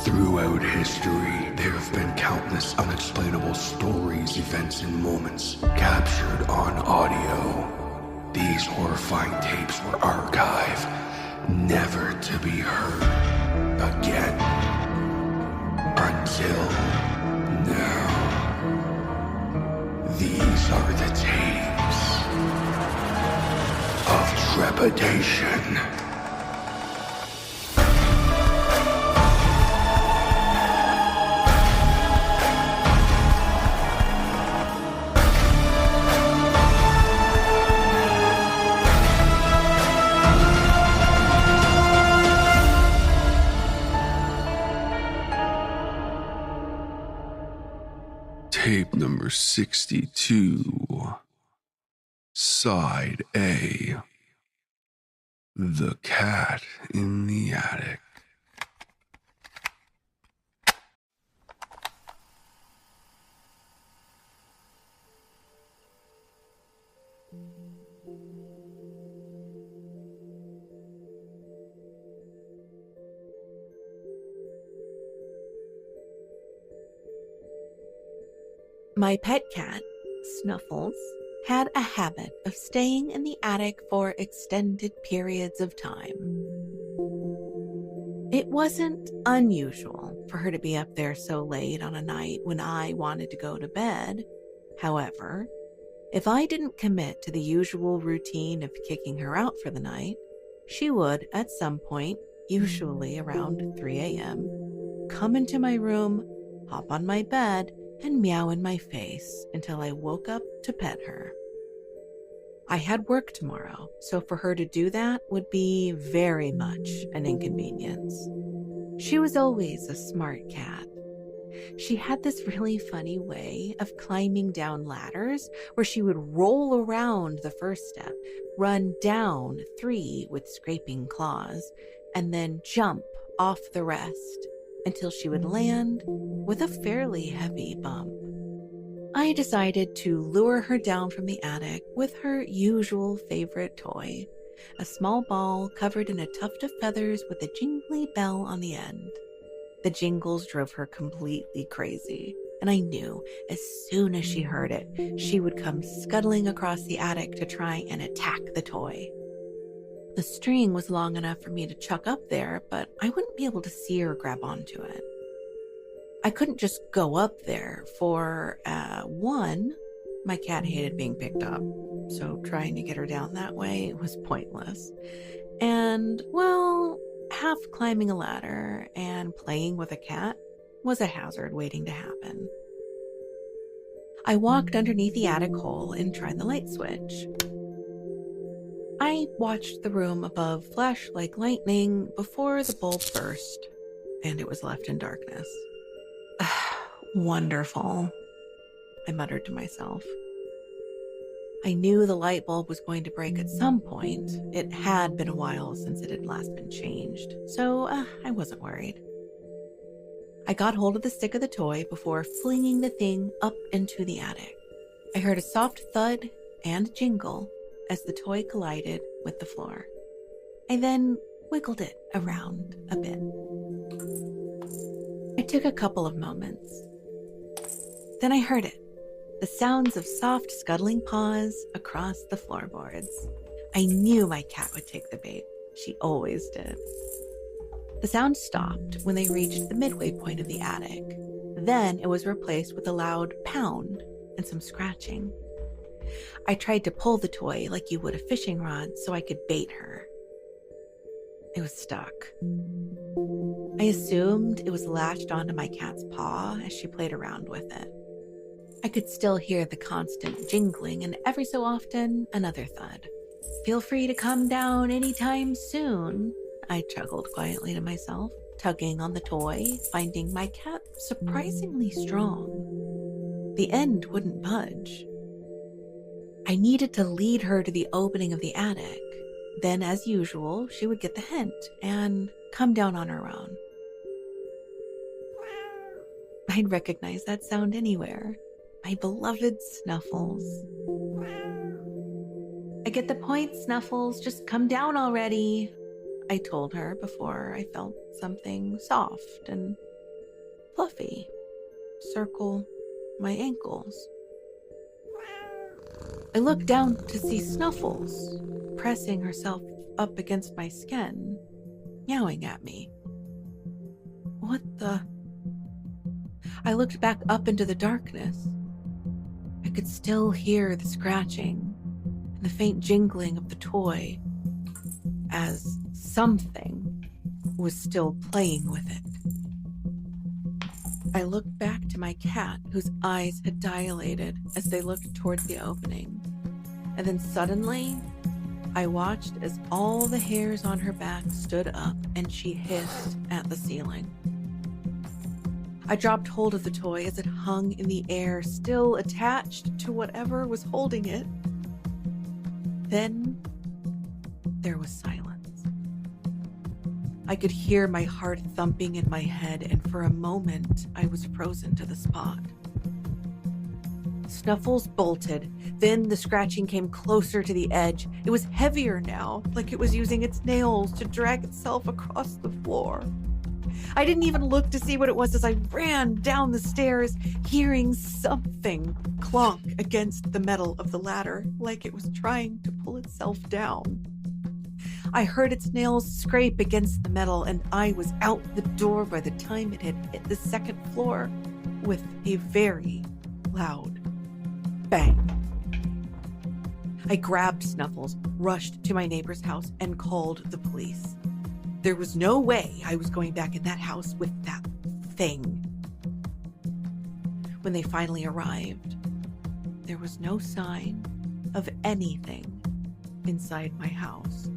Throughout history, there have been countless unexplainable stories, events, and moments captured on audio. These horrifying tapes were archived, never to be heard again. Until now. These are the tapes of trepidation. Tape number 62, Side A, The Cat in the Attic. My pet cat, Snuffles, had a habit of staying in the attic for extended periods of time. It wasn't unusual for her to be up there so late on a night when I wanted to go to bed. However, if I didn't commit to the usual routine of kicking her out for the night, she would, at some point, usually around 3 a.m., come into my room, hop on my bed, and meow in my face until I woke up to pet her. I had work tomorrow, so for her to do that would be very much an inconvenience. She was always a smart cat. She had this really funny way of climbing down ladders where she would roll around the first step, run down 3 with scraping claws, and then jump off the rest until she would land with a fairly heavy bump. I decided to lure her down from the attic with her usual favorite toy, a small ball covered in a tuft of feathers with a jingly bell on the end. The jingles drove her completely crazy, and I knew as soon as she heard it, she would come scuttling across the attic to try and attack the toy. The string was long enough for me to chuck up there, but I wouldn't be able to see or grab onto it. I couldn't just go up there for, one, my cat hated being picked up, so trying to get her down that way was pointless. And, well, half climbing a ladder and playing with a cat was a hazard waiting to happen. I walked underneath the attic hole and tried the light switch. I watched the room above flash like lightning before the bulb burst, and it was left in darkness. Wonderful, I muttered to myself. I knew the light bulb was going to break at some point. It had been a while since it had last been changed, so I wasn't worried. I got hold of the stick of the toy before flinging the thing up into the attic. I heard a soft thud and jingle as the toy collided with the floor. I then wiggled it around a bit. I took a couple of moments. Then I heard it, the sounds of soft scuttling paws across the floorboards. I knew my cat would take the bait. She always did. The sound stopped when they reached the midway point of the attic. Then it was replaced with a loud pound and some scratching. I tried to pull the toy like you would a fishing rod so I could bait her. It was stuck. I assumed it was latched onto my cat's paw as she played around with it. I could still hear the constant jingling and every so often another thud. "Feel free to come down anytime soon," I chuckled quietly to myself, tugging on the toy, finding my cat surprisingly strong. The end wouldn't budge. I needed to lead her to the opening of the attic. Then, as usual, she would get the hint and come down on her own. I'd recognize that sound anywhere. My beloved Snuffles. "I get the point, Snuffles. Just come down already," I told her before I felt something soft and fluffy, circle my ankles. I look down to see Snuffles pressing herself up against my skin, meowing at me. What the? I looked back up into the darkness. I could still hear the scratching and the faint jingling of the toy as something was still playing with it. I looked back to my cat, whose eyes had dilated as they looked towards the opening. And then suddenly, I watched as all the hairs on her back stood up and she hissed at the ceiling. I dropped hold of the toy as it hung in the air, still attached to whatever was holding it. Then there was silence. I could hear my heart thumping in my head, and for a moment, I was frozen to the spot. Snuffles bolted. Then the scratching came closer to the edge. It was heavier now, like it was using its nails to drag itself across the floor. I didn't even look to see what it was as I ran down the stairs, hearing something clonk against the metal of the ladder, like it was trying to pull itself down. I heard its nails scrape against the metal, and I was out the door by the time it had hit the second floor with a very loud bang. I grabbed Snuffles, rushed to my neighbor's house, and called the police. There was no way I was going back in that house with that thing. When they finally arrived, there was no sign of anything inside my house.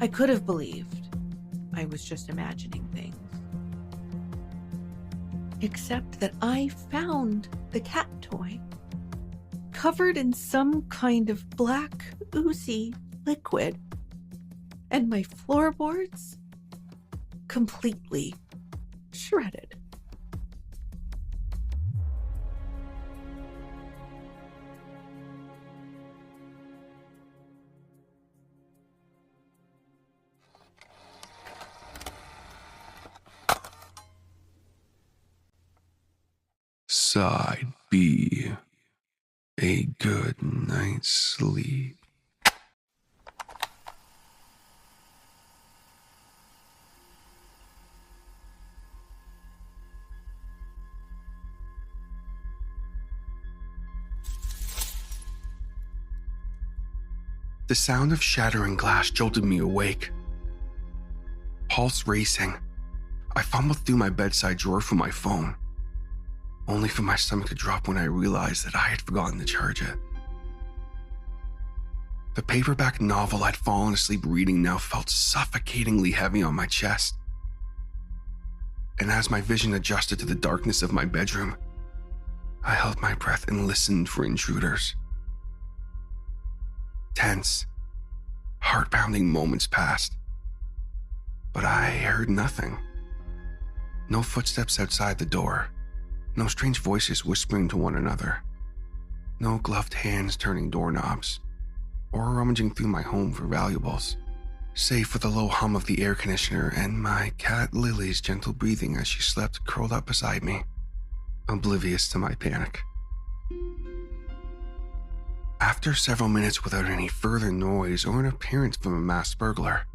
I could have believed I was just imagining things. Except that I found the cat toy, covered in some kind of black, oozy liquid, and my floorboards completely shredded. Side B. A good night's sleep. The sound of shattering glass jolted me awake. Pulse racing, I fumbled through my bedside drawer for my phone, only for my stomach to drop when I realized that I had forgotten to charge it. The paperback novel I'd fallen asleep reading now felt suffocatingly heavy on my chest. And as my vision adjusted to the darkness of my bedroom, I held my breath and listened for intruders. Tense, heart-pounding moments passed, but I heard nothing. No footsteps outside the door. No strange voices whispering to one another. No gloved hands turning doorknobs, or rummaging through my home for valuables, save for the low hum of the air conditioner and my cat Lily's gentle breathing as she slept curled up beside me, oblivious to my panic. After several minutes without any further noise or an appearance from a masked burglar,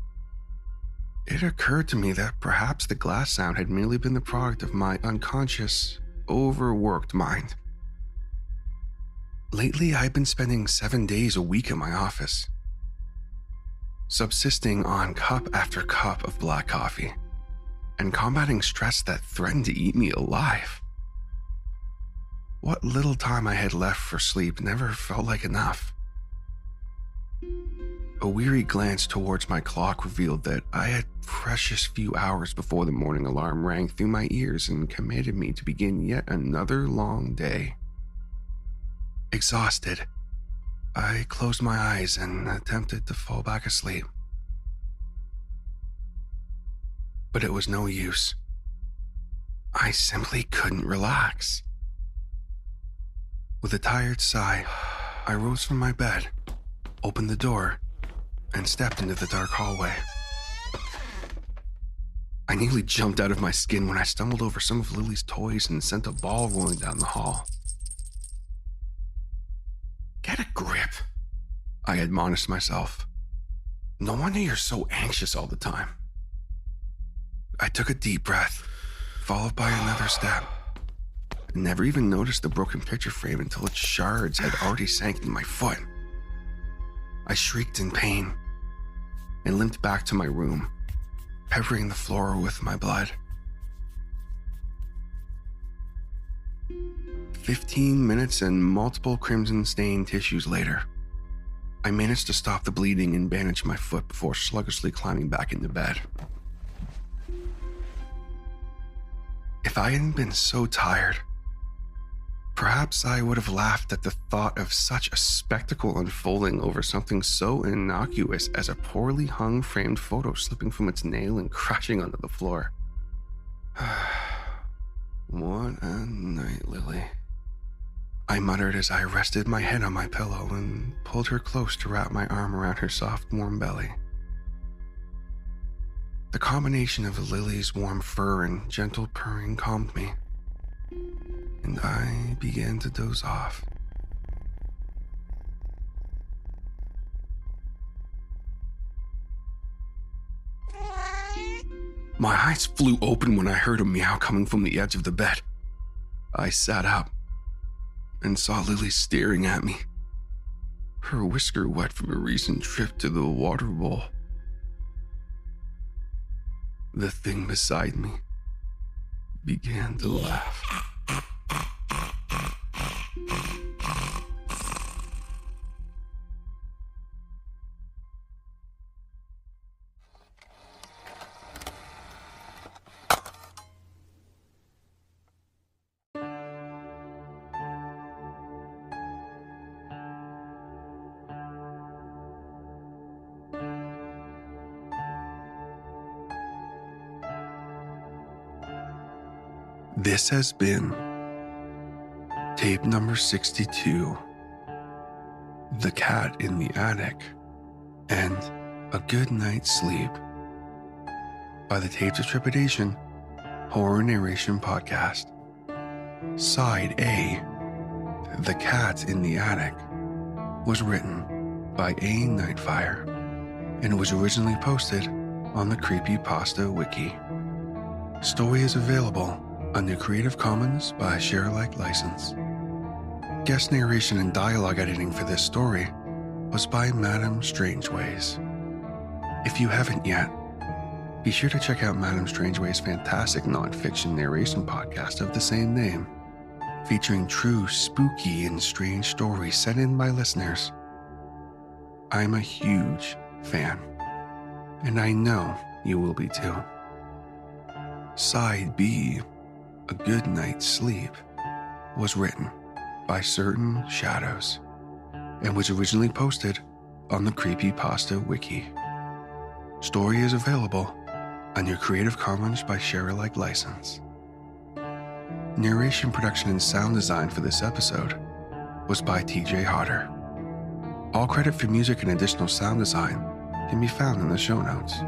it occurred to me that perhaps the glass sound had merely been the product of my unconscious, overworked mind. Lately, I've been spending 7 days a week in my office, subsisting on cup after cup of black coffee and combating stress that threatened to eat me alive. What little time I had left for sleep never felt like enough. A weary glance towards my clock revealed that I had precious few hours before the morning alarm rang through my ears and commanded me to begin yet another long day. Exhausted, I closed my eyes and attempted to fall back asleep. But it was no use. I simply couldn't relax. With a tired sigh, I rose from my bed, opened the door, and stepped into the dark hallway. I nearly jumped out of my skin when I stumbled over some of Lily's toys and sent a ball rolling down the hall. Get a grip, I admonished myself. No wonder you're so anxious all the time. I took a deep breath, followed by another step. I never even noticed the broken picture frame until its shards had already sank in my foot. I shrieked in pain and limped back to my room, peppering the floor with my blood. 15 minutes and multiple crimson-stained tissues later, I managed to stop the bleeding and bandage my foot before sluggishly climbing back into bed. If I hadn't been so tired, perhaps I would have laughed at the thought of such a spectacle unfolding over something so innocuous as a poorly hung framed photo slipping from its nail and crashing onto the floor. What a night, Lily, I muttered as I rested my head on my pillow and pulled her close to wrap my arm around her soft, warm belly. The combination of Lily's warm fur and gentle purring calmed me, and I began to doze off. My eyes flew open when I heard a meow coming from the edge of the bed. I sat up and saw Lily staring at me, her whisker wet from a recent trip to the water bowl. The thing beside me began to laugh. This has been tape number 62, The Cat in the Attic, and A Good Night's Sleep by the Tapes of Trepidation Horror Narration Podcast. Side A, The Cat in the Attic, was written by A. Nightfire and was originally posted on the Creepypasta Wiki. Story is available under Creative Commons by Share-alike license. Guest narration and dialogue editing for this story was by Madam Strangeways. If you haven't yet, be sure to check out Madam Strangeways' fantastic non-fiction narration podcast of the same name, featuring true spooky and strange stories sent in by listeners. I'm a huge fan, and I know you will be too. Side B, A Good Night's Sleep, was written by CertainShadows and was originally posted on the Creepypasta Wiki. Story is available under Creative Commons by Share-alike license. Narration, production, and sound design for this episode was by TJ Hodder. All credit for music and additional sound design can be found in the show notes.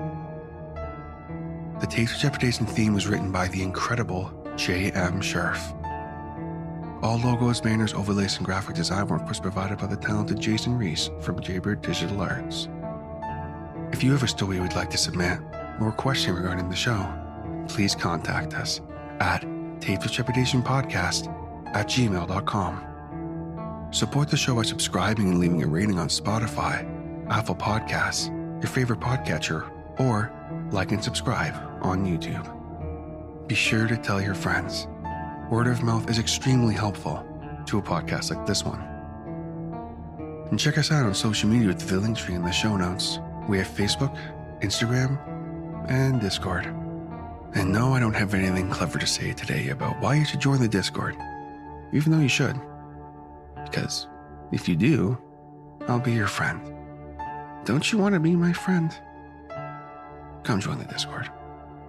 The Tapes of Trepidation theme was written by the incredible J.M. Scherf. All logos, banners, overlays, and graphic design work was provided by the talented Jason Reese from Jaybird Digital Arts. If you have a story you would like to submit or a question regarding the show, please contact us at tapesoftrepidation@gmail.com. Support the show by subscribing and leaving a rating on Spotify, Apple Podcasts, your favorite podcatcher, or like and subscribe on YouTube. Be sure to tell your friends. Word of mouth is extremely helpful to a podcast like this one. And check us out on social media with the link tree in the show notes. We have Facebook, Instagram, and Discord. And no, I don't have anything clever to say today about why you should join the Discord, even though you should. Because if you do, I'll be your friend. Don't you want to be my friend? Come join the Discord.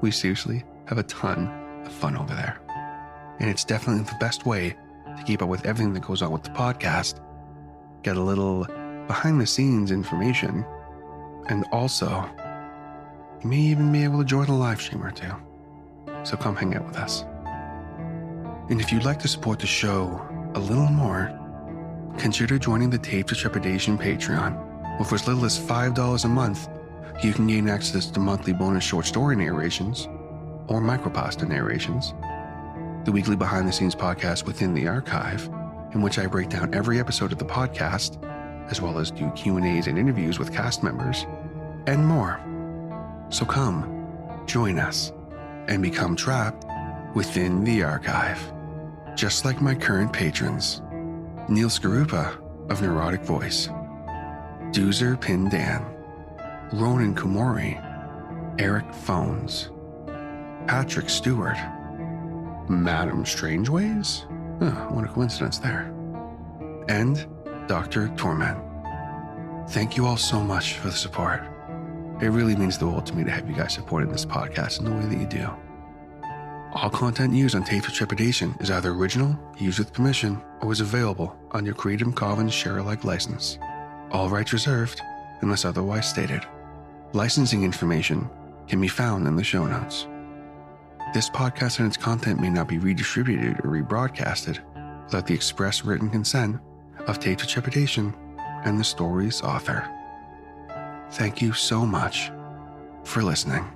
We seriously have a ton of fun over there. And it's definitely the best way to keep up with everything that goes on with the podcast, get a little behind the scenes information, and also You may even be able to join a live stream or two. So come hang out with us. And if you'd like to support the show a little more, consider joining the Tapes of Trepidation Patreon, where for as little as $5 a month, you can gain access to monthly bonus short story narrations, or micropasta narrations, the weekly behind-the-scenes podcast Within the Archive, in which I break down every episode of the podcast, as well as do Q&As and interviews with cast members, and more. So come, join us, and become trapped within the archive, just like my current patrons, Neil Skarupa of Neurotic Voice, Doozer Pindan, Ronan Kumori, Eric Phones, Patrick Stewart, Madam Strangeways? What a coincidence there. And Dr. Torment. Thank you all so much for the support. It really means the world to me to have you guys supporting this podcast in the way that you do. All content used on Tapes of Trepidation is either original, used with permission, or is available on your Creative Commons share-alike license. All rights reserved, unless otherwise stated. Licensing information can be found in the show notes. This podcast and its content may not be redistributed or rebroadcasted without the express written consent of Tapes of Trepidation and the story's author. Thank you so much for listening.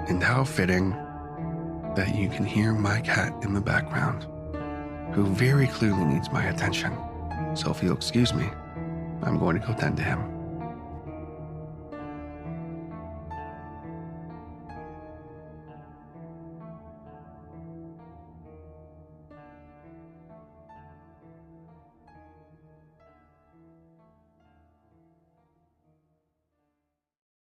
And how fitting that you can hear my cat in the background, who very clearly needs my attention. So if you'll excuse me, I'm going to go tend to him.